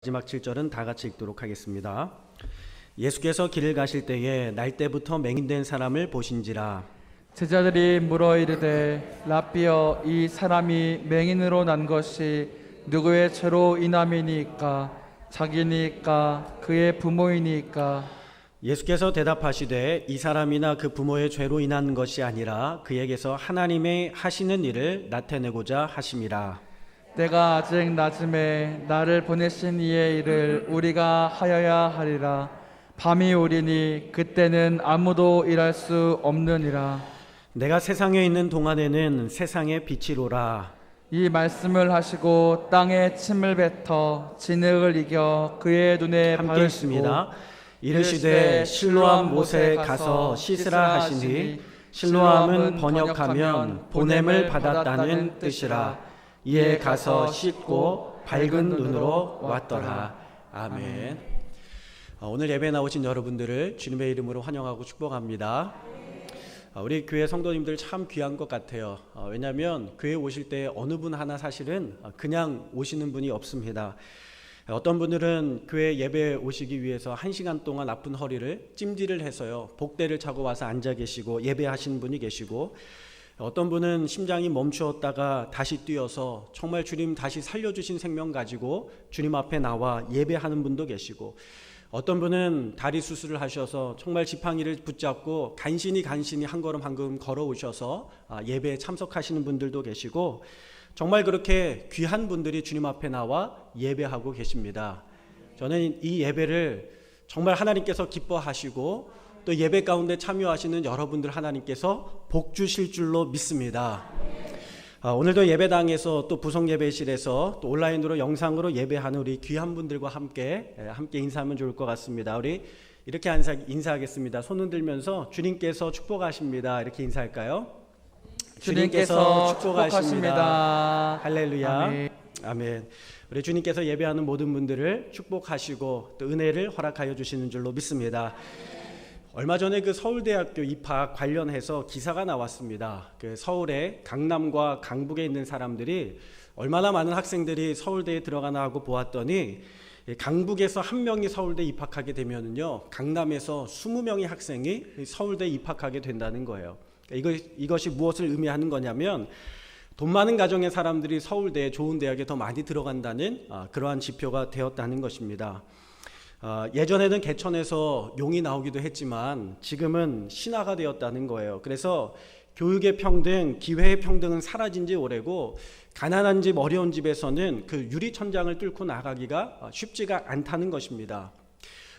마지막 7절은 다 같이 읽도록 하겠습니다. 예수께서 길을 가실 때에 날 때부터 맹인된 사람을 보신지라. 제자들이 물어 이르되 라삐여, 이 사람이 맹인으로 난 것이 누구의 죄로 인함이니까? 자기니까 그의 부모이니까? 예수께서 대답하시되 이 사람이나 그 부모의 죄로 인한 것이 아니라 그에게서 하나님의 하시는 일을 나타내고자 하심이라. 내가 아직 낮음에 나를 보내신 이의 일을 우리가 하여야 하리라. 밤이 오리니 그때는 아무도 일할 수 없느니라. 내가 세상에 있는 동안에는 세상의 빛이로라. 이 말씀을 하시고 땅에 침을 뱉어 진흙을 이겨 그의 눈에 함께 바르시고 있습니다. 이르시되 실로암 못에 가서 씻으라 하시니, 실로암은 번역하면 보냄을 받았다는 뜻이라. 이에 가서 씻고 밝은 눈으로 왔더라. 아멘. 오늘 예배 나오신 여러분들을 주님의 이름으로 환영하고 축복합니다. 우리 교회 성도님들 참 귀한 것 같아요. 왜냐하면 교회 오실 때 어느 분 하나 사실은 그냥 오시는 분이 없습니다. 어떤 분들은 교회 예배 오시기 위해서 1시간 동안 아픈 허리를 찜질을 해서요, 복대를 차고 와서 앉아 계시고 예배하시는 분이 계시고, 어떤 분은 심장이 멈추었다가 다시 뛰어서 정말 주님 다시 살려주신 생명 가지고 주님 앞에 나와 예배하는 분도 계시고, 어떤 분은 다리 수술을 하셔서 정말 지팡이를 붙잡고 간신히 한 걸음 한 걸음 걸어오셔서 예배에 참석하시는 분들도 계시고, 정말 그렇게 귀한 분들이 주님 앞에 나와 예배하고 계십니다. 저는 이 예배를 정말 하나님께서 기뻐하시고 또 예배 가운데 참여하시는 여러분들 하나님께서 복 주실 줄로 믿습니다. 오늘도 예배당에서 또 부속 예배실에서 또 온라인으로 영상으로 예배하는 우리 귀한 분들과 함께 인사하면 좋을 것 같습니다. 우리 이렇게 인사하겠습니다. 손 흔들면서 주님께서 축복하십니다. 이렇게 인사할까요? 주님께서 축복하십니다. 할렐루야. 아멘. 아멘. 우리 주님께서 예배하는 모든 분들을 축복하시고 또 은혜를 허락하여 주시는 줄로 믿습니다. 얼마 전에 그 서울대학교 입학 관련해서 기사가 나왔습니다. 그 서울의 강남과 강북에 있는 사람들이 얼마나 많은 학생들이 서울대에 들어가나 하고 보았더니, 강북에서 1명이 서울대 입학하게 되면은요, 강남에서 20명의 학생이 서울대에 입학하게 된다는 거예요. 이것이 무엇을 의미하는 거냐면, 돈 많은 가정의 사람들이 서울대에 좋은 대학에 더 많이 들어간다는 그러한 지표가 되었다는 것입니다. 예전에는 개천에서 용이 나오기도 했지만 지금은 신화가 되었다는 거예요. 그래서 교육의 평등, 기회의 평등은 사라진 지 오래고, 가난한 집, 어려운 집에서는 그 유리천장을 뚫고 나가기가 쉽지가 않다는 것입니다.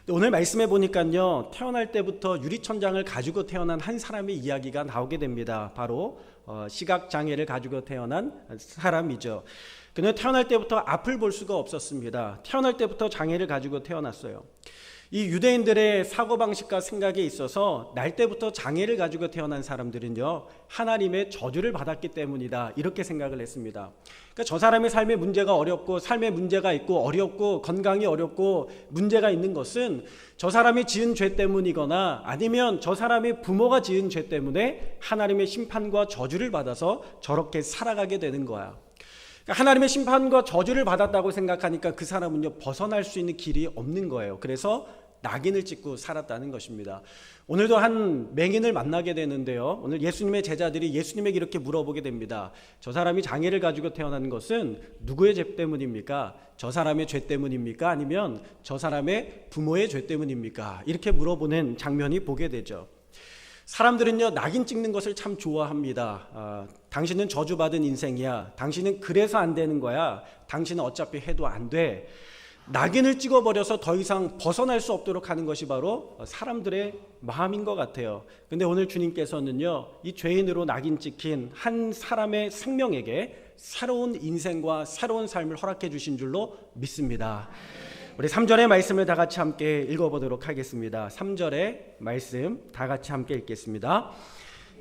오늘 말씀해 보니까요, 태어날 때부터 유리천장을 가지고 태어난 한 사람의 이야기가 나오게 됩니다. 바로 시각장애를 가지고 태어난 사람이죠. 그는 태어날 때부터 앞을 볼 수가 없었습니다. 태어날 때부터 장애를 가지고 태어났어요. 이 유대인들의 사고방식과 생각에 있어서 날 때부터 장애를 가지고 태어난 사람들은요, 하나님의 저주를 받았기 때문이다, 이렇게 생각을 했습니다. 그러니까 저 사람의 삶의 문제가 어렵고, 삶의 문제가 있고 어렵고, 건강이 어렵고 문제가 있는 것은 저 사람이 지은 죄 때문이거나 아니면 저 사람의 부모가 지은 죄 때문에 하나님의 심판과 저주를 받아서 저렇게 살아가게 되는 거야. 하나님의 심판과 저주를 받았다고 생각하니까 그 사람은요, 벗어날 수 있는 길이 없는 거예요. 그래서 낙인을 찍고 살았다는 것입니다. 오늘도 한 맹인을 만나게 되는데요, 오늘 예수님의 제자들이 예수님에게 이렇게 물어보게 됩니다. 저 사람이 장애를 가지고 태어난 것은 누구의 죄 때문입니까? 저 사람의 죄 때문입니까? 아니면 저 사람의 부모의 죄 때문입니까? 이렇게 물어보는 장면이 보게 되죠. 사람들은요, 낙인 찍는 것을 참 좋아합니다. 당신은 저주받은 인생이야. 당신은 그래서 안 되는 거야. 당신은 어차피 해도 안 돼. 낙인을 찍어버려서 더 이상 벗어날 수 없도록 하는 것이 바로 사람들의 마음인 것 같아요. 근데 오늘 주님께서는요, 이 죄인으로 낙인 찍힌 한 사람의 생명에게 새로운 인생과 새로운 삶을 허락해 주신 줄로 믿습니다. 우리 3절의 말씀을 다 같이 함께 읽어보도록 하겠습니다. 3절의 말씀 다 같이 함께 읽겠습니다.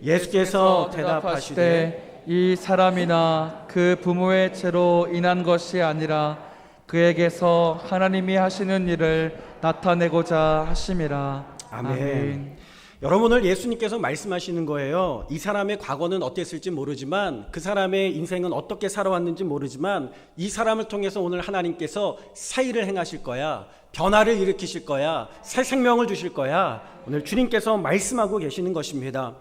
예수께서 대답하시되 이 사람이나 그 부모의 죄로 인한 것이 아니라 그에게서 하나님이 하시는 일을 나타내고자 하심이라. 아멘. 여러분, 오늘 예수님께서 말씀하시는 거예요. 이 사람의 과거는 어땠을지 모르지만, 그 사람의 인생은 어떻게 살아왔는지 모르지만, 이 사람을 통해서 오늘 하나님께서 새 일을 행하실 거야, 변화를 일으키실 거야, 새 생명을 주실 거야, 오늘 주님께서 말씀하고 계시는 것입니다.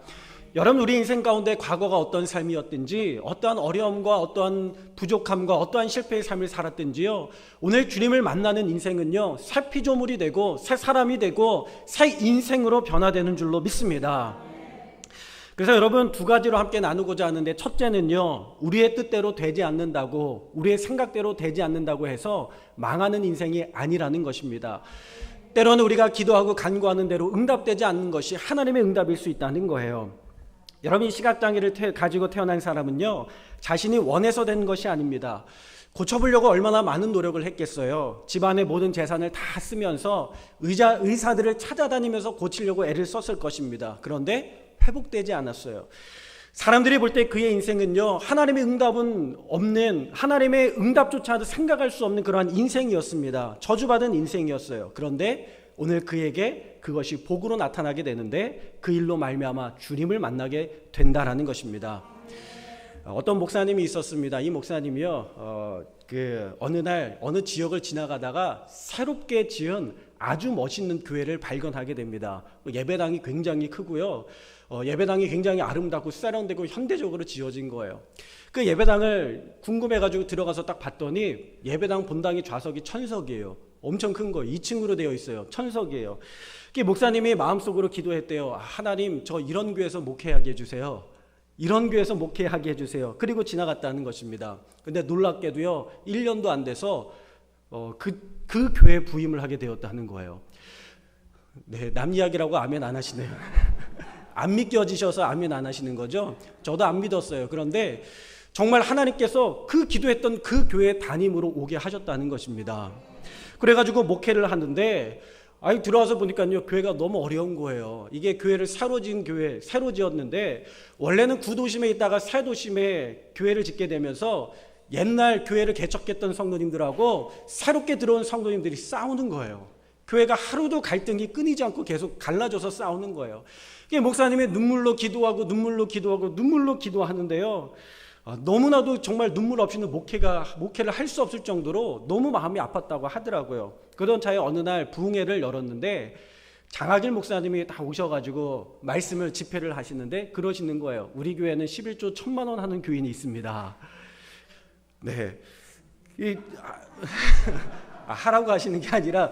여러분, 우리 인생 가운데 과거가 어떤 삶이었든지, 어떠한 어려움과 어떠한 부족함과 어떠한 실패의 삶을 살았든지요, 오늘 주님을 만나는 인생은요, 새 피조물이 되고 새 사람이 되고 새 인생으로 변화되는 줄로 믿습니다. 그래서 여러분, 두 가지로 함께 나누고자 하는데, 첫째는요, 우리의 뜻대로 되지 않는다고, 우리의 생각대로 되지 않는다고 해서 망하는 인생이 아니라는 것입니다. 때로는 우리가 기도하고 간구하는 대로 응답되지 않는 것이 하나님의 응답일 수 있다는 거예요. 여러분, 시각장애를 가지고 태어난 사람은요, 자신이 원해서 된 것이 아닙니다. 고쳐보려고 얼마나 많은 노력을 했겠어요. 집안의 모든 재산을 다 쓰면서 의사들을 찾아다니면서 고치려고 애를 썼을 것입니다. 그런데 회복되지 않았어요. 사람들이 볼 때 그의 인생은요, 하나님의 응답은 없는, 하나님의 응답조차도 생각할 수 없는 그러한 인생이었습니다. 저주받은 인생이었어요. 그런데 오늘 그에게 그것이 복으로 나타나게 되는데, 그 일로 말미암아 주님을 만나게 된다라는 것입니다. 어떤 목사님이 있었습니다. 이 목사님이요, 어느 날 어느 지역을 지나가다가 새롭게 지은 아주 멋있는 교회를 발견하게 됩니다. 예배당이 굉장히 크고요, 예배당이 굉장히 아름답고 세련되고 현대적으로 지어진 거예요. 그 예배당을 궁금해가지고 들어가서 딱 봤더니 예배당 본당의 좌석이 1000석이에요. 엄청 큰 거, 2층으로 되어 있어요. 1000석이에요. 목사님이 마음속으로 기도했대요. 하나님, 저 이런 교회에서 목회하게 해주세요. 이런 교회에서 목회하게 해주세요. 그리고 지나갔다는 것입니다. 근데 놀랍게도요, 1년도 안 돼서 그 교회 부임을 하게 되었다는 거예요. 네, 남 이야기라고 아멘 안 하시네요. 안 믿겨지셔서 아멘 안 하시는 거죠? 저도 안 믿었어요. 그런데 정말 하나님께서 그 기도했던 그 교회 담임으로 오게 하셨다는 것입니다. 그래가지고 목회를 하는데, 들어와서 보니까요, 교회가 너무 어려운 거예요. 이게 교회를 새로 지은 교회, 새로 지었는데, 원래는 구도심에 있다가 새 도심에 교회를 짓게 되면서 옛날 교회를 개척했던 성도님들하고 새롭게 들어온 성도님들이 싸우는 거예요. 교회가 하루도 갈등이 끊이지 않고 계속 갈라져서 싸우는 거예요. 목사님이 눈물로 기도하는데요, 너무나도 정말 눈물 없이는 목회를 할 수 없을 정도로 너무 마음이 아팠다고 하더라고요. 그런 차에 어느 날 부흥회를 열었는데, 장하길 목사님이 다 오셔가지고 말씀을 집회를 하시는데 그러시는 거예요. 우리 교회는 11조 1000만 원 하는 교인이 있습니다. 네, 하라고 하시는 게 아니라,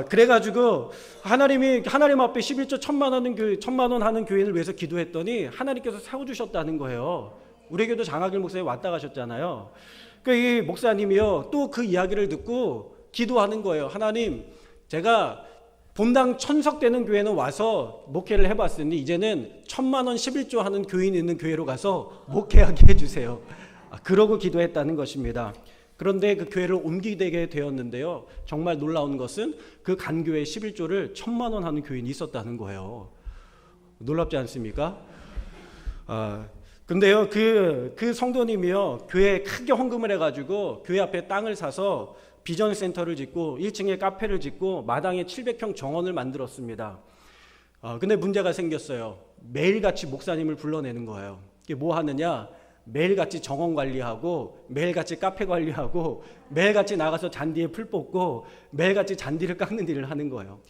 그래가지고 하나님 앞에 11조 1000만 원 하는 교인을 위해서 기도했더니 하나님께서 세워주셨다는 거예요. 우리 교회도 장하길 목사님 왔다 가셨잖아요. 이 목사님이요, 또 그 이야기를 듣고 기도하는 거예요. 하나님, 제가 본당 1000석 되는 교회는 와서 목회를 해봤으니 이제는 1000만 원 11조 하는 교인이 있는 교회로 가서 목회하게 해주세요. 그러고 기도했다는 것입니다. 그런데 그 교회를 옮기게 되었는데요, 정말 놀라운 것은 그 간 교회 11조를 1000만 원 하는 교인이 있었다는 거예요. 놀랍지 않습니까? 근데요, 그 성도님이요, 교회에 크게 헌금을 해가지고 교회 앞에 땅을 사서 비전 센터를 짓고 1층에 카페를 짓고 마당에 700평 정원을 만들었습니다. 근데 문제가 생겼어요. 매일같이 목사님을 불러내는 거예요. 이게 뭐 하느냐? 매일같이 정원 관리하고, 매일같이 카페 관리하고, 매일같이 나가서 잔디에 풀 뽑고, 매일같이 잔디를 깎는 일을 하는 거예요.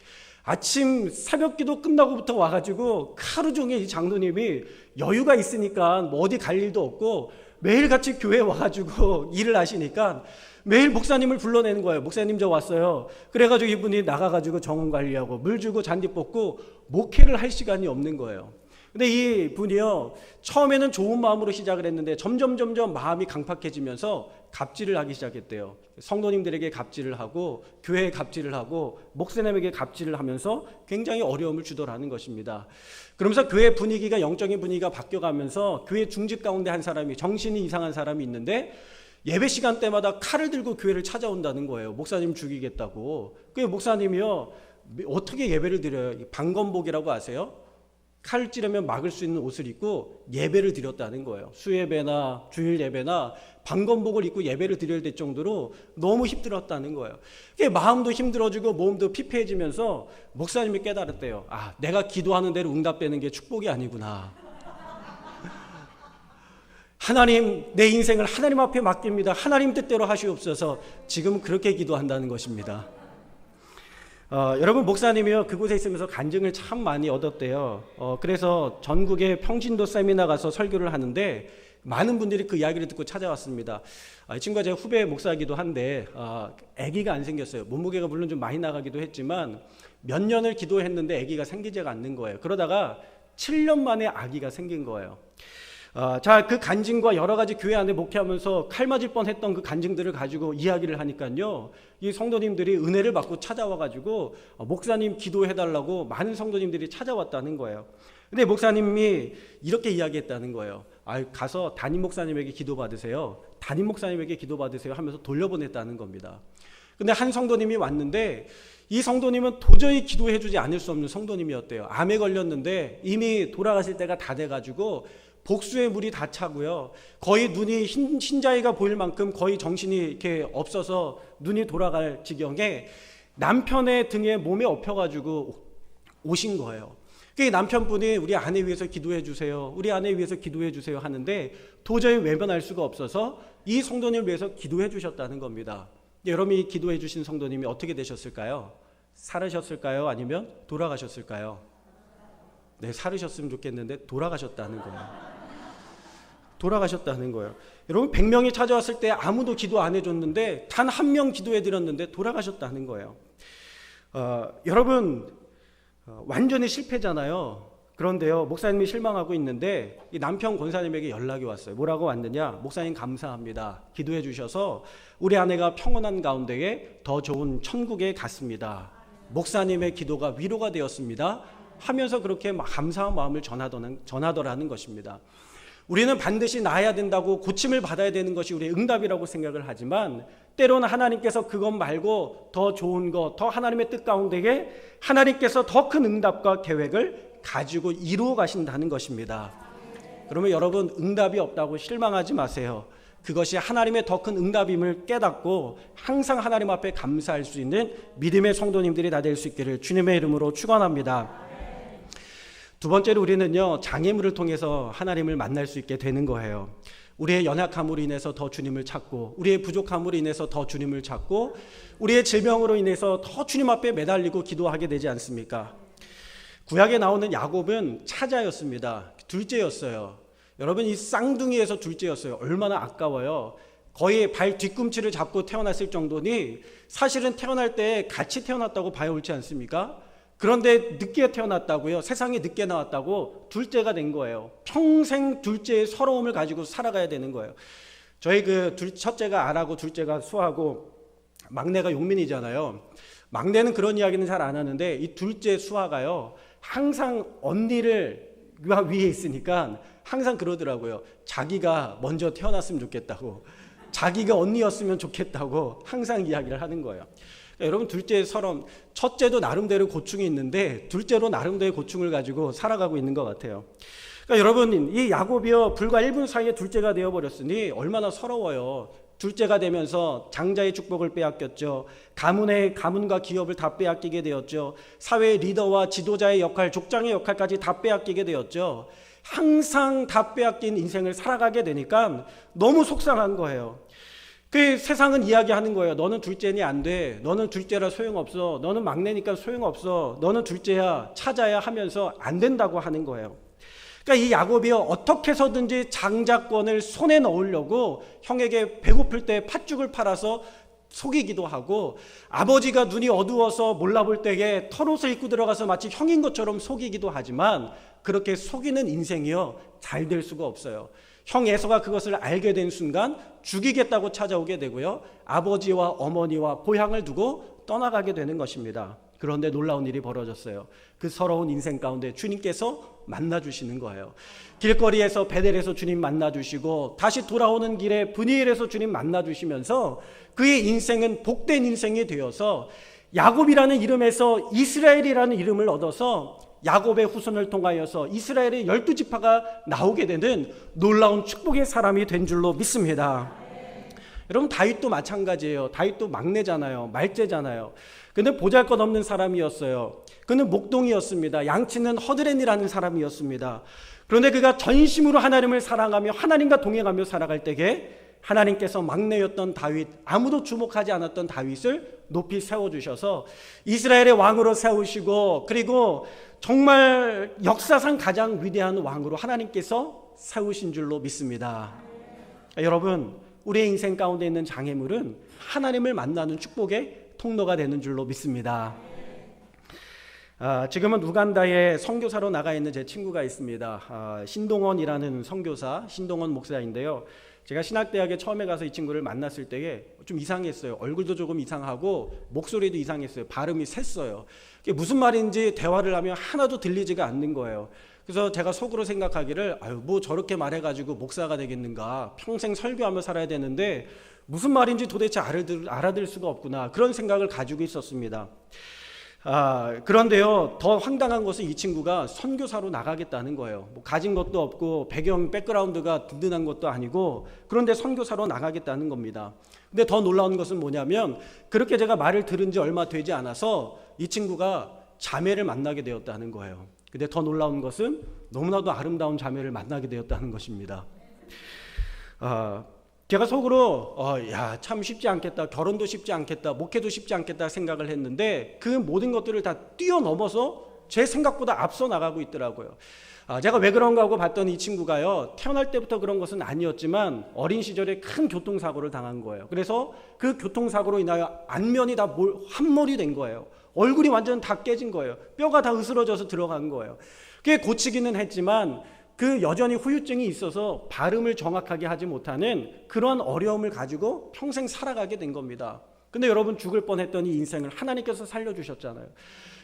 아침 새벽기도 끝나고부터 와가지고 하루 종일 이 장로님이 여유가 있으니까 뭐 어디 갈 일도 없고 매일같이 교회에 와가지고 일을 하시니까 매일 목사님을 불러내는 거예요. 목사님, 저 왔어요. 그래가지고 이분이 나가가지고 정원 관리하고 물 주고 잔디 뽑고 목회를 할 시간이 없는 거예요. 근데 이 분이요, 처음에는 좋은 마음으로 시작을 했는데 점점 마음이 강팍해지면서 갑질을 하기 시작했대요. 성도님들에게 갑질을 하고, 교회에 갑질을 하고, 목사님에게 갑질을 하면서 굉장히 어려움을 주더라는 것입니다. 그러면서 교회 분위기가, 영적인 분위기가 바뀌어가면서 교회 중직 가운데 한 사람이, 정신이 이상한 사람이 있는데 예배 시간 때마다 칼을 들고 교회를 찾아온다는 거예요. 목사님 죽이겠다고. 그 목사님이요, 어떻게 예배를 드려요? 방검복이라고 아세요? 칼을 찌르면 막을 수 있는 옷을 입고 예배를 드렸다는 거예요. 수예배나 주일 예배나 방검복을 입고 예배를 드려야 될 정도로 너무 힘들었다는 거예요. 마음도 힘들어지고 몸도 피폐해지면서 목사님이 깨달았대요. 아, 내가 기도하는 대로 응답되는 게 축복이 아니구나. 하나님, 내 인생을 하나님 앞에 맡깁니다. 하나님 뜻대로 하시옵소서. 지금은 그렇게 기도한다는 것입니다. 여러분, 목사님이요 그곳에 있으면서 간증을 참 많이 얻었대요. 그래서 전국에 평신도 세미나 가서 설교를 하는데 많은 분들이 그 이야기를 듣고 찾아왔습니다. 이 친구가 제 후배 목사이기도 한데 아기가 안 생겼어요. 몸무게가 물론 좀 많이 나가기도 했지만 몇 년을 기도했는데 아기가 생기지가 않는 거예요. 그러다가 7년 만에 아기가 생긴 거예요. 자, 그 간증과 여러 가지 교회 안에 목회하면서 칼 맞을 뻔했던 그 간증들을 가지고 이야기를 하니까요, 이 성도님들이 은혜를 받고 찾아와가지고 목사님 기도해달라고 많은 성도님들이 찾아왔다는 거예요. 근데 목사님이 이렇게 이야기했다는 거예요. 가서 담임 목사님에게 기도받으세요. 담임 목사님에게 기도받으세요 하면서 돌려보냈다는 겁니다. 근데 한 성도님이 왔는데 이 성도님은 도저히 기도해주지 않을 수 없는 성도님이었대요. 암에 걸렸는데 이미 돌아가실 때가 다 돼가지고 복수의 물이 다 차고요. 거의 눈이 흰자위가 보일 만큼 거의 정신이 이렇게 없어서 눈이 돌아갈 지경에 남편의 등에 몸에 엎혀가지고 오신 거예요. 그 남편분이 우리 아내 위해서 기도해 주세요. 우리 아내 위해서 기도해 주세요 하는데 도저히 외면할 수가 없어서 이 성도님을 위해서 기도해 주셨다는 겁니다. 여러분이 기도해 주신 성도님이 어떻게 되셨을까요? 살으셨을까요? 아니면 돌아가셨을까요? 네, 살으셨으면 좋겠는데 돌아가셨다는 거예요. 돌아가셨다는 거예요. 여러분, 100명이 찾아왔을 때 아무도 기도 안 해줬는데 단 한 명 기도해 드렸는데 돌아가셨다는 거예요. 여러분, 완전히 실패잖아요. 그런데요, 목사님이 실망하고 있는데 이 남편 권사님에게 연락이 왔어요. 뭐라고 왔느냐? 목사님 감사합니다. 기도해 주셔서 우리 아내가 평온한 가운데에 더 좋은 천국에 갔습니다. 목사님의 기도가 위로가 되었습니다. 하면서 그렇게 감사한 마음을 전하더라는 것입니다. 우리는 반드시 나아야 된다고 고침을 받아야 되는 것이 우리의 응답이라고 생각을 하지만 때로는 하나님께서 그것 말고 더 좋은 것, 더 하나님의 뜻 가운데에 하나님께서 더 큰 응답과 계획을 가지고 이루어 가신다는 것입니다. 그러면 여러분, 응답이 없다고 실망하지 마세요. 그것이 하나님의 더 큰 응답임을 깨닫고 항상 하나님 앞에 감사할 수 있는 믿음의 성도님들이 다 될 수 있기를 주님의 이름으로 축원합니다. 두 번째로 우리는요, 장애물을 통해서 하나님을 만날 수 있게 되는 거예요. 우리의 연약함으로 인해서 더 주님을 찾고, 우리의 부족함으로 인해서 더 주님을 찾고, 우리의 질병으로 인해서 더 주님 앞에 매달리고 기도하게 되지 않습니까? 구약에 나오는 야곱은 차자였습니다. 둘째였어요. 여러분, 이 쌍둥이에서 둘째였어요. 얼마나 아까워요. 거의 발 뒤꿈치를 잡고 태어났을 정도니 사실은 태어날 때 같이 태어났다고 봐야 옳지 않습니까? 그런데 늦게 태어났다고요. 세상에 늦게 나왔다고 둘째가 된 거예요. 평생 둘째의 서러움을 가지고 살아가야 되는 거예요. 저희 첫째가 아라고 둘째가 수하고 막내가 용민이잖아요. 막내는 그런 이야기는 잘 안 하는데 이 둘째 수아가요, 항상 언니를 위에 있으니까 항상 그러더라고요. 자기가 먼저 태어났으면 좋겠다고, 자기가 언니였으면 좋겠다고 항상 이야기를 하는 거예요. 여러분, 둘째의 서러움, 첫째도 나름대로 고충이 있는데 둘째로 나름대로 고충을 가지고 살아가고 있는 것 같아요. 그러니까 여러분, 이 야곱이요, 불과 1분 사이에 둘째가 되어버렸으니 얼마나 서러워요. 둘째가 되면서 장자의 축복을 빼앗겼죠. 가문과 기업을 다 빼앗기게 되었죠. 사회의 리더와 지도자의 역할, 족장의 역할까지 다 빼앗기게 되었죠. 항상 다 빼앗긴 인생을 살아가게 되니까 너무 속상한 거예요. 그 세상은 이야기하는 거예요. 너는 둘째니 안 돼. 너는 둘째라 소용없어. 너는 막내니까 소용없어. 너는 둘째야, 찾아야 하면서 안 된다고 하는 거예요. 그러니까 이 야곱이요, 어떻게 해서든지 장자권을 손에 넣으려고 형에게 배고플 때 팥죽을 팔아서 속이기도 하고, 아버지가 눈이 어두워서 몰라볼 때에 털옷을 입고 들어가서 마치 형인 것처럼 속이기도 하지만 그렇게 속이는 인생이요, 잘 될 수가 없어요. 형 에서가 그것을 알게 된 순간 죽이겠다고 찾아오게 되고요, 아버지와 어머니와 고향을 두고 떠나가게 되는 것입니다. 그런데 놀라운 일이 벌어졌어요. 그 서러운 인생 가운데 주님께서 만나주시는 거예요. 길거리에서 베델에서 주님 만나주시고, 다시 돌아오는 길에 브니엘에서 주님 만나주시면서 그의 인생은 복된 인생이 되어서 야곱이라는 이름에서 이스라엘이라는 이름을 얻어서 야곱의 후손을 통하여서 이스라엘의 12지파가 나오게 되는 놀라운 축복의 사람이 된 줄로 믿습니다. 여러분, 다윗도 마찬가지예요. 다윗도 막내잖아요. 말째잖아요. 근데 보잘것없는 사람이었어요. 그는 목동이었습니다. 양치는 허드렛이라는 사람이었습니다. 그런데 그가 전심으로 하나님을 사랑하며 하나님과 동행하며 살아갈 때에 하나님께서 막내였던 다윗, 아무도 주목하지 않았던 다윗을 높이 세워주셔서 이스라엘의 왕으로 세우시고, 그리고 정말 역사상 가장 위대한 왕으로 하나님께서 세우신 줄로 믿습니다. 여러분, 우리의 인생 가운데 있는 장애물은 하나님을 만나는 축복의 통로가 되는 줄로 믿습니다. 지금은 우간다에 선교사로 나가 있는 제 친구가 있습니다. 신동원이라는 선교사, 신동원 목사인데요. 제가 신학대학에 처음에 가서 이 친구를 만났을 때에 좀 이상했어요. 얼굴도 조금 이상하고 목소리도 이상했어요. 발음이 셌어요. 그게 무슨 말인지 대화를 하면 하나도 들리지가 않는 거예요. 그래서 제가 속으로 생각하기를 뭐 저렇게 말해가지고 목사가 되겠는가, 평생 설교하며 살아야 되는데 무슨 말인지 도대체 알아들 수가 없구나, 그런 생각을 가지고 있었습니다. 그런데요, 더 황당한 것은 이 친구가 선교사로 나가겠다는 거예요. 뭐 가진 것도 없고 배경 백그라운드가 든든한 것도 아니고, 그런데 선교사로 나가겠다는 겁니다. 근데 더 놀라운 것은 뭐냐면, 그렇게 제가 말을 들은 지 얼마 되지 않아서 이 친구가 자매를 만나게 되었다는 거예요. 근데 더 놀라운 것은 너무나도 아름다운 자매를 만나게 되었다는 것입니다. 제가 속으로 참 쉽지 않겠다, 결혼도 쉽지 않겠다, 목회도 쉽지 않겠다 생각을 했는데 그 모든 것들을 다 뛰어넘어서 제 생각보다 앞서 나가고 있더라고요. 제가 왜 그런가 하고 봤더니 이 친구가요, 태어날 때부터 그런 것은 아니었지만 어린 시절에 큰 교통사고를 당한 거예요. 그래서 그 교통사고로 인하여 안면이 다 함몰이 된 거예요. 얼굴이 완전 다 깨진 거예요. 뼈가 다 으스러져서 들어간 거예요. 그게 고치기는 했지만 그 여전히 후유증이 있어서 발음을 정확하게 하지 못하는 그런 어려움을 가지고 평생 살아가게 된 겁니다. 근데 여러분, 죽을 뻔했더니 인생을 하나님께서 살려주셨잖아요.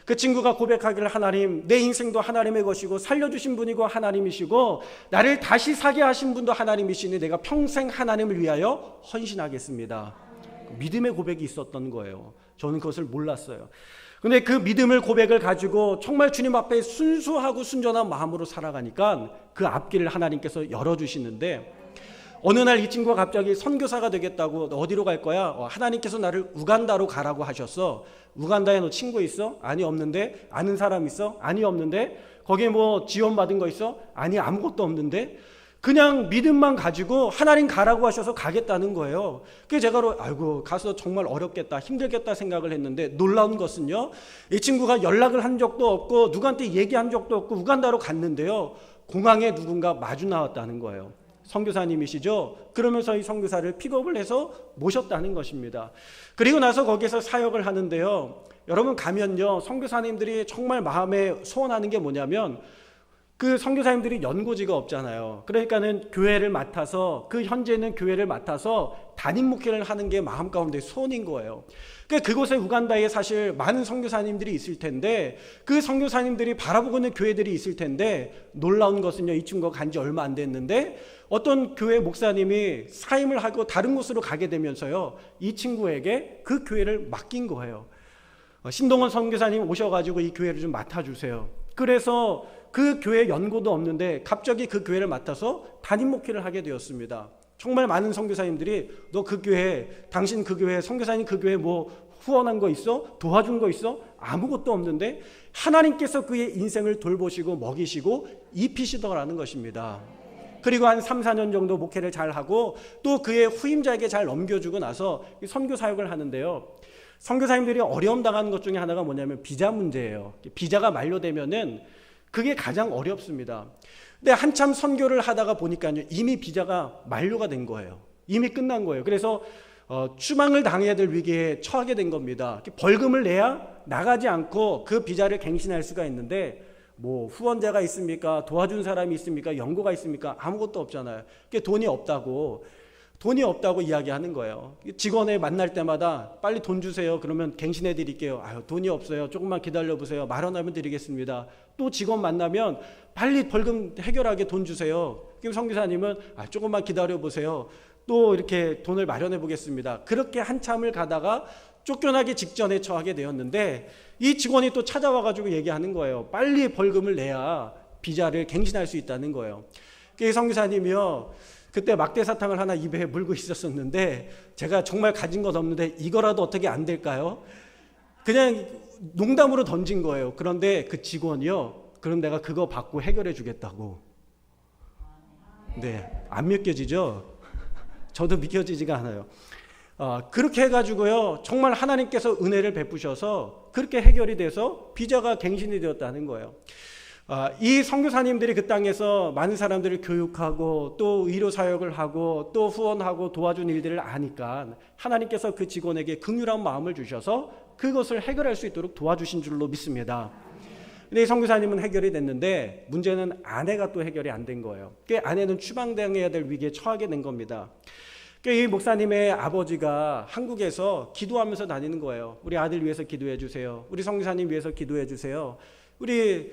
그 친구가 고백하기를, 하나님, 내 인생도 하나님의 것이고 살려주신 분이고 하나님이시고 나를 다시 사게 하신 분도 하나님이시니 내가 평생 하나님을 위하여 헌신하겠습니다. 믿음의 고백이 있었던 거예요. 저는 그것을 몰랐어요. 근데 그 믿음을, 고백을 가지고 정말 주님 앞에 순수하고 순전한 마음으로 살아가니까 그 앞길을 하나님께서 열어주시는데, 어느 날 이 친구가 갑자기 선교사가 되겠다고, 어디로 갈 거야? 하나님께서 나를 우간다로 가라고 하셨어. 우간다에 너 친구 있어? 아니, 없는데. 아는 사람 있어? 아니, 없는데. 거기에 뭐 지원받은 거 있어? 아니, 아무것도 없는데. 그냥 믿음만 가지고 하나님 가라고 하셔서 가겠다는 거예요. 그래서 제가 가서 정말 어렵겠다, 힘들겠다 생각을 했는데, 놀라운 것은요, 이 친구가 연락을 한 적도 없고 누구한테 얘기한 적도 없고 우간다로 갔는데요, 공항에 누군가 마주 나왔다는 거예요. 선교사님이시죠? 그러면서 이 선교사를 픽업을 해서 모셨다는 것입니다. 그리고 나서 거기서 사역을 하는데요, 여러분, 가면요, 선교사님들이 정말 마음에 소원하는 게 뭐냐면, 그 선교사님들이 연고지가 없잖아요. 그러니까는 교회를 맡아서, 그 현재는 교회를 맡아서 담임 목회를 하는 게 마음 가운데 소원인 거예요. 그러니까 그곳에 우간다에 사실 많은 선교사님들이 있을 텐데, 그 선교사님들이 바라보고 있는 교회들이 있을 텐데, 놀라운 것은요, 이 친구가 간 지 얼마 안 됐는데 어떤 교회 목사님이 사임을 하고 다른 곳으로 가게 되면서요, 이 친구에게 그 교회를 맡긴 거예요. 신동원 선교사님 오셔가지고 이 교회를 좀 맡아주세요. 그래서 그 교회 연고도 없는데 갑자기 그 교회를 맡아서 담임 목회를 하게 되었습니다. 정말 많은 선교사님들이, 너 그 교회, 당신 그 교회, 선교사님 그 교회 뭐 후원한 거 있어? 도와준 거 있어? 아무것도 없는데 하나님께서 그의 인생을 돌보시고 먹이시고 입히시더라는 것입니다. 그리고 한 3, 4년 정도 목회를 잘하고 또 그의 후임자에게 잘 넘겨주고 나서 선교 사역을 하는데요, 선교사님들이 어려움 당하는 것 중에 하나가 뭐냐면 비자 문제예요. 비자가 만료되면은 그게 가장 어렵습니다. 근데 한참 선교를 하다가 보니까요, 이미 비자가 만료가 된 거예요. 이미 끝난 거예요. 그래서 추방을 당해야 될 위기에 처하게 된 겁니다. 벌금을 내야 나가지 않고 그 비자를 갱신할 수가 있는데, 뭐 후원자가 있습니까? 도와준 사람이 있습니까? 연고가 있습니까? 아무것도 없잖아요. 돈이 없다고 이야기하는 거예요. 직원을 만날 때마다 빨리 돈 주세요. 그러면 갱신해 드릴게요. 돈이 없어요. 조금만 기다려 보세요. 마련하면 드리겠습니다. 또 직원 만나면 빨리 벌금 해결하게 돈 주세요. 그럼 선교사님은 조금만 기다려 보세요. 또 이렇게 돈을 마련해 보겠습니다. 그렇게 한참을 가다가 쫓겨나기 직전에 처하게 되었는데 이 직원이 또 찾아와가지고 얘기하는 거예요. 빨리 벌금을 내야 비자를 갱신할 수 있다는 거예요. 이 선교사님이요, 그때 막대 사탕을 하나 입에 물고 있었었는데 제가 정말 가진 것 없는데 이거라도 어떻게 안 될까요? 그냥 농담으로 던진 거예요. 그런데 그 직원이요, 그럼 내가 그거 받고 해결해 주겠다고. 네, 안 믿겨지죠? 저도 믿겨지지가 않아요. 그렇게 해가지고요, 정말 하나님께서 은혜를 베푸셔서 그렇게 해결이 돼서 비자가 갱신이 되었다는 거예요. 이 선교사님들이 그 땅에서 많은 사람들을 교육하고 또 의료 사역을 하고 또 후원하고 도와준 일들을 아니까 하나님께서 그 직원에게 긍휼한 마음을 주셔서 그것을 해결할 수 있도록 도와주신 줄로 믿습니다. 근데 이 선교사님은 해결이 됐는데 문제는 아내가 또 해결이 안 된 거예요. 그 아내는 추방당해야 될 위기에 처하게 된 겁니다. 이 목사님의 아버지가 한국에서 기도하면서 다니는 거예요. 우리 아들 위해서 기도해 주세요. 우리 선교사님 위해서 기도해 주세요. 우리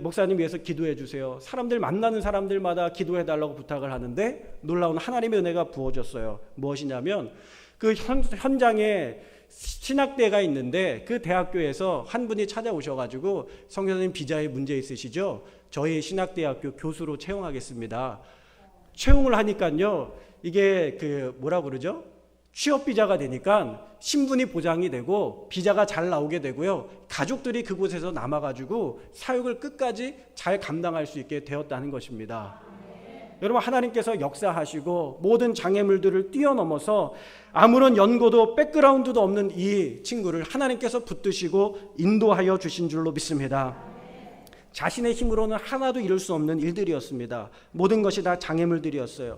목사님 위해서 기도해 주세요. 사람들 만나는 사람들마다 기도해 달라고 부탁을 하는데 놀라운 하나님의 은혜가 부어졌어요. 무엇이냐면 그 현장에 신학대가 있는데 그 대학교에서 한 분이 찾아오셔가지고 선교사님 비자에 문제 있으시죠? 저희 신학대학교 교수로 채용하겠습니다. 채용을 하니까요, 이게 그 뭐라 그러죠? 취업 비자가 되니까 신분이 보장이 되고 비자가 잘 나오게 되고요, 가족들이 그곳에서 남아가지고 사역을 끝까지 잘 감당할 수 있게 되었다는 것입니다. 여러분, 하나님께서 역사하시고 모든 장애물들을 뛰어넘어서 아무런 연고도 백그라운드도 없는 이 친구를 하나님께서 붙드시고 인도하여 주신 줄로 믿습니다. 자신의 힘으로는 하나도 이룰 수 없는 일들이었습니다. 모든 것이 다 장애물들이었어요.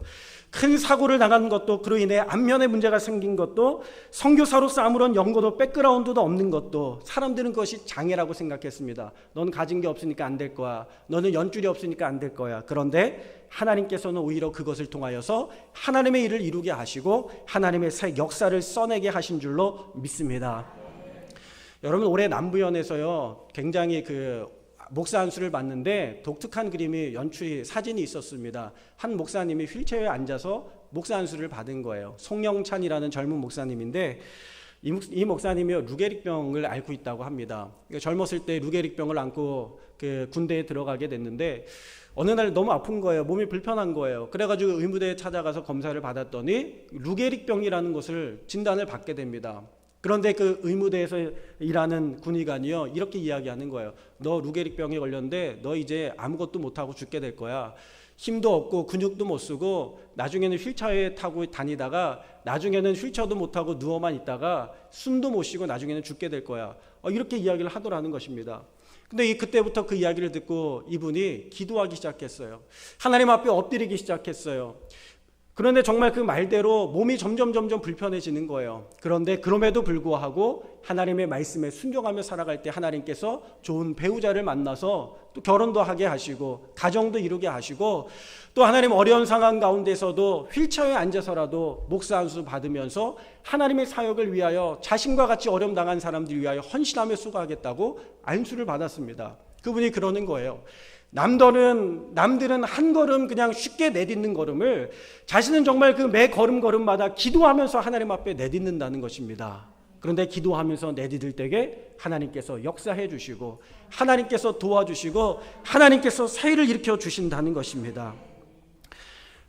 큰 사고를 당한 것도, 그로 인해 안면에 문제가 생긴 것도, 선교사로서 아무런 연고도 백그라운드도 없는 것도 사람들은 그것이 장애라고 생각했습니다. 넌 가진 게 없으니까 안 될 거야. 너는 연줄이 없으니까 안 될 거야. 그런데 하나님께서는 오히려 그것을 통하여서 하나님의 일을 이루게 하시고 하나님의 새 역사를 써내게 하신 줄로 믿습니다. 여러분, 올해 남부연에서요, 굉장히 목사 안수를 봤는데 독특한 그림이 연출이 사진이 있었습니다. 한 목사님이 휠체어에 앉아서 목사 안수를 받은 거예요. 송영찬이라는 젊은 목사님인데 이 목사님이 루게릭병을 앓고 있다고 합니다. 젊었을 때 루게릭병을 앓고 그 군대에 들어가게 됐는데 어느 날 너무 아픈 거예요. 몸이 불편한 거예요. 그래가지고 의무대에 찾아가서 검사를 받았더니 루게릭병이라는 것을 진단을 받게 됩니다. 그런데 그 의무대에서 일하는 군의관이요, 이렇게 이야기하는 거예요. 너 루게릭병에 걸렸는데 너 이제 아무것도 못하고 죽게 될 거야. 힘도 없고 근육도 못 쓰고 나중에는 휠체어에 타고 다니다가 나중에는 휠체어도 못하고 누워만 있다가 숨도 못 쉬고 나중에는 죽게 될 거야. 이렇게 이야기를 하더라는 것입니다. 근데 그때부터 그 이야기를 듣고 이분이 기도하기 시작했어요. 하나님 앞에 엎드리기 시작했어요. 그런데 정말 그 말대로 몸이 점점 불편해지는 거예요. 그런데 그럼에도 불구하고 하나님의 말씀에 순종하며 살아갈 때 하나님께서 좋은 배우자를 만나서 또 결혼도 하게 하시고 가정도 이루게 하시고 또 하나님 어려운 상황 가운데서도 휠체어에 앉아서라도 목사 안수 받으면서 하나님의 사역을 위하여 자신과 같이 어려움 당한 사람들 위하여 헌신하며 수고하겠다고 안수를 받았습니다. 그분이 그러는 거예요. 남들은 한 걸음 그냥 쉽게 내딛는 걸음을 자신은 정말 그 매 걸음마다 기도하면서 하나님 앞에 내딛는다는 것입니다. 그런데 기도하면서 내딛을 때에 하나님께서 역사해 주시고 하나님께서 도와주시고 하나님께서 새 일을 일으켜 주신다는 것입니다.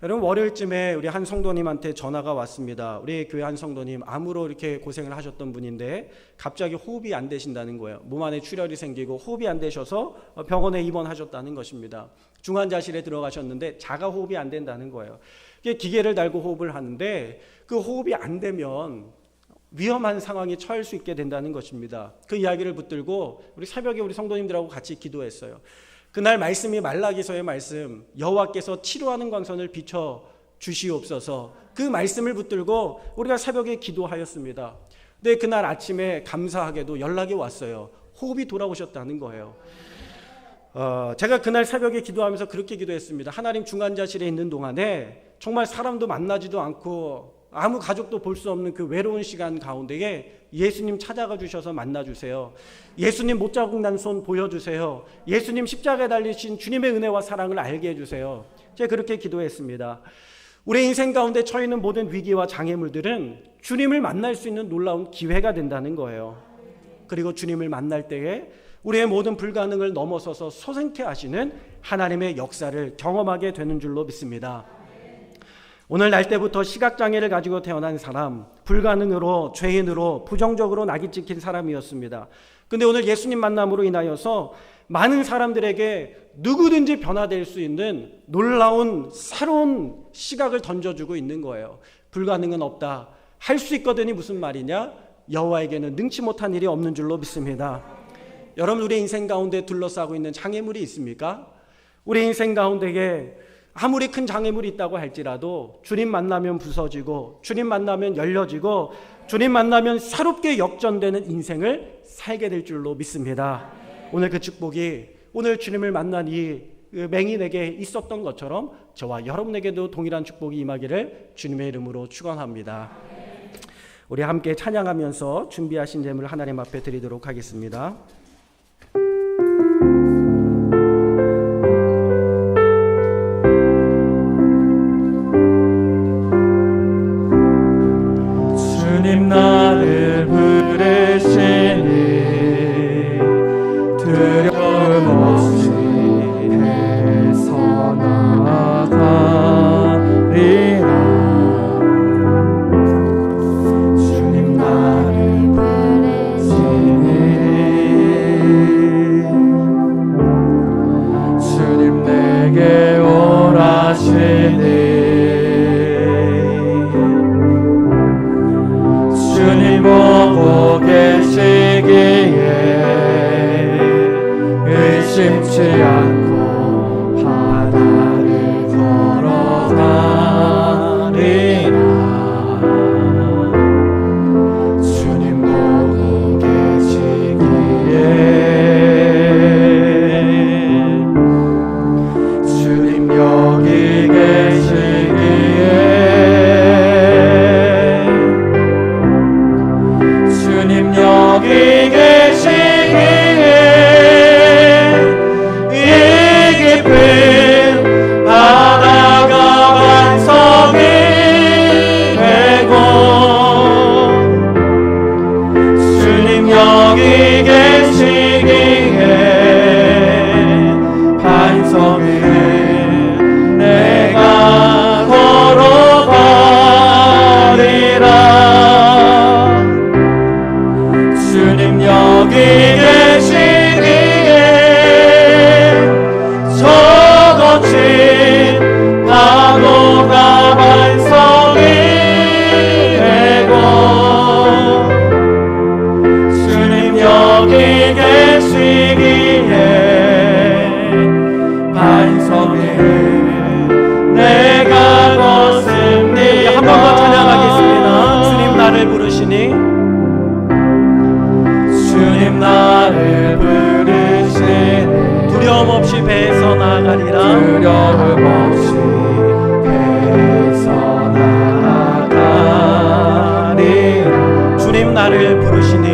여러분, 월요일쯤에 우리 한 성도님한테 전화가 왔습니다. 우리 교회 한 성도님 암으로 이렇게 고생을 하셨던 분인데 갑자기 호흡이 안 되신다는 거예요. 몸 안에 출혈이 생기고 호흡이 안 되셔서 병원에 입원하셨다는 것입니다. 중환자실에 들어가셨는데 자가 호흡이 안 된다는 거예요. 기계를 달고 호흡을 하는데 그 호흡이 안 되면 위험한 상황에 처할 수 있게 된다는 것입니다. 그 이야기를 붙들고 우리 새벽에 우리 성도님들하고 같이 기도했어요. 그날 말씀이 말라기서의 말씀, 여호와께서 치료하는 광선을 비춰 주시옵소서, 그 말씀을 붙들고 우리가 새벽에 기도하였습니다. 근데 그날 아침에 감사하게도 연락이 왔어요. 호흡이 돌아오셨다는 거예요. 제가 그날 새벽에 기도하면서 그렇게 기도했습니다. 하나님, 중환자실에 있는 동안에 정말 사람도 만나지도 않고 아무 가족도 볼 수 없는 그 외로운 시간 가운데에 예수님 찾아가 주셔서 만나주세요. 예수님 못자국 난 손 보여주세요. 예수님 십자가에 달리신 주님의 은혜와 사랑을 알게 해주세요. 제가 그렇게 기도했습니다. 우리 인생 가운데 처해 있는 모든 위기와 장애물들은 주님을 만날 수 있는 놀라운 기회가 된다는 거예요. 그리고 주님을 만날 때에 우리의 모든 불가능을 넘어서서 소생케 하시는 하나님의 역사를 경험하게 되는 줄로 믿습니다. 오늘 날 때부터 시각장애를 가지고 태어난 사람, 불가능으로, 죄인으로, 부정적으로 낙이 찍힌 사람이었습니다. 근데 오늘 예수님 만남으로 인하여서 많은 사람들에게 누구든지 변화될 수 있는 놀라운 새로운 시각을 던져주고 있는 거예요. 불가능은 없다. 할 수 있거든이 무슨 말이냐? 여호와에게는 능치 못한 일이 없는 줄로 믿습니다. 여러분, 우리 인생 가운데 둘러싸고 있는 장애물이 있습니까? 우리 인생 가운데에 아무리 큰 장애물이 있다고 할지라도 주님 만나면 부서지고, 주님 만나면 열려지고, 주님 만나면 새롭게 역전되는 인생을 살게 될 줄로 믿습니다. 오늘 그 축복이 오늘 주님을 만난 이 맹인에게 있었던 것처럼 저와 여러분에게도 동일한 축복이 임하기를 주님의 이름으로 축원합니다. 우리 함께 찬양하면서 준비하신 제물 하나님 앞에 드리도록 하겠습니다. 주님 나를 부르시니 두려움 없이 배서 나아가리라. 주님 나를 부르시니 주님 내게 오라시니 주님 보고 계시기에 의심치 않고 바다를 걸어가리라. 주님 보고 계시기에 주님 여기 계시기에 주님 여기 계시기에 이 깊은 바다가 반석이 되고 주님 여기 계시기에 반석이 내가 걸어가리라. 주님 여기 계시기에 저 거친 파도가 반석이 되고 주님 여기 계시기에 반석이 내가 걷습니다. 한 번 더 찬양하겠습니다. 주님 나를 부르시니 주님 나를 부르시니 두려움 없이 배에서 나아가리라. 두려움 없이 배에서 나아가리라. 주님 나를 부르시니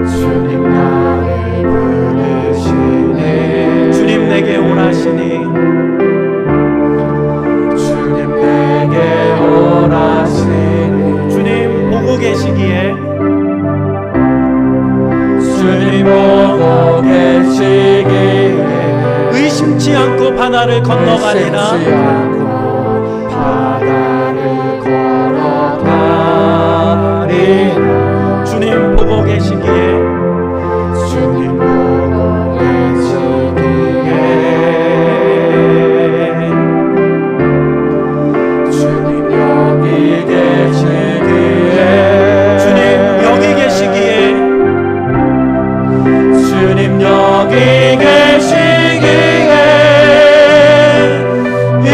주님 나를 부르시니 주님 내게 오라시니 주님 내게 오라시니 주님 보고 계시기에 주님 보고 계시기에 의심치 않고 바다를 건너가리라. 의심치 않고 바다를 걸어가리라. 주님 보고 계시기에 주님 보고 계시기에 주님 여기 계시기에 주님 여기 계시기에 주님 여기 계시기에 이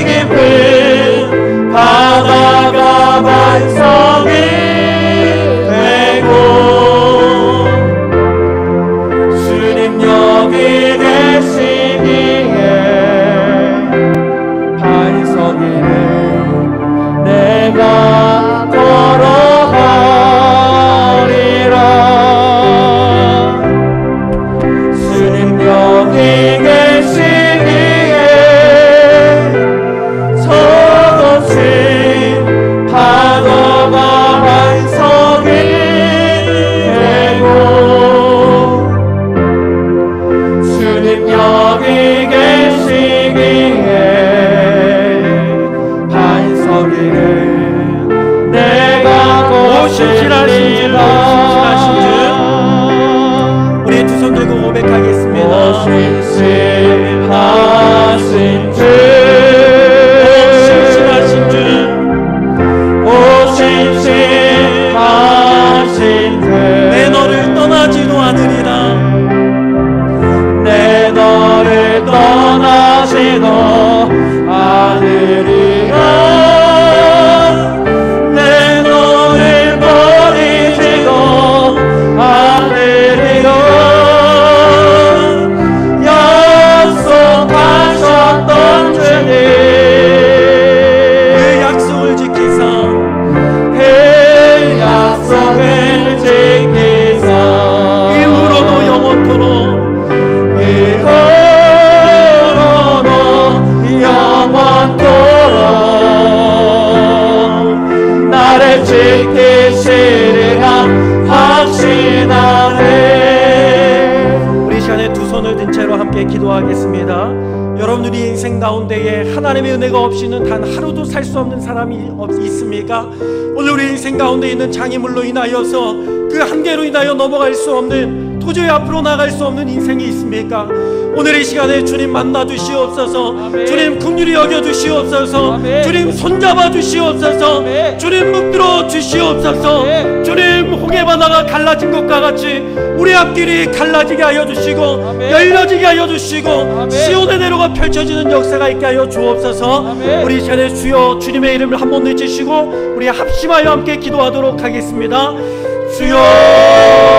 깊은 바다가 반석이 되고 주님 여기 계시기에 반석이 내가 걸어가리라. 기도하겠습니다. 여러분, 우리 인생 가운데에 하나님의 은혜가 없이는 단 하루도 살 수 없는 사람이 있습니까? 오늘 우리 인생 가운데 있는 장애물로 인하여서 그 한계로 인하여 넘어갈 수 없는, 도저히 앞으로 나갈 수 없는 인생이 있습니까? 오늘 이 시간에 주님 만나 주시옵소서. 아멘. 주님 긍휼히 여겨 주시옵소서. 아멘. 주님 손잡아 주시옵소서. 아멘. 주님 묶들어 주시옵소서. 아멘. 주님 홍해 바다가 갈라진 것과 같이 우리 앞길이 갈라지게 하여 주시고 아멘. 열려지게 하여 주시고 아멘. 시온의 대로가 펼쳐지는 역사가 있게 하여 주옵소서. 아멘. 우리 이 시간에 주여 주님의 이름을 한 번 외치시고 우리 합심하여 함께 기도하도록 하겠습니다. 주여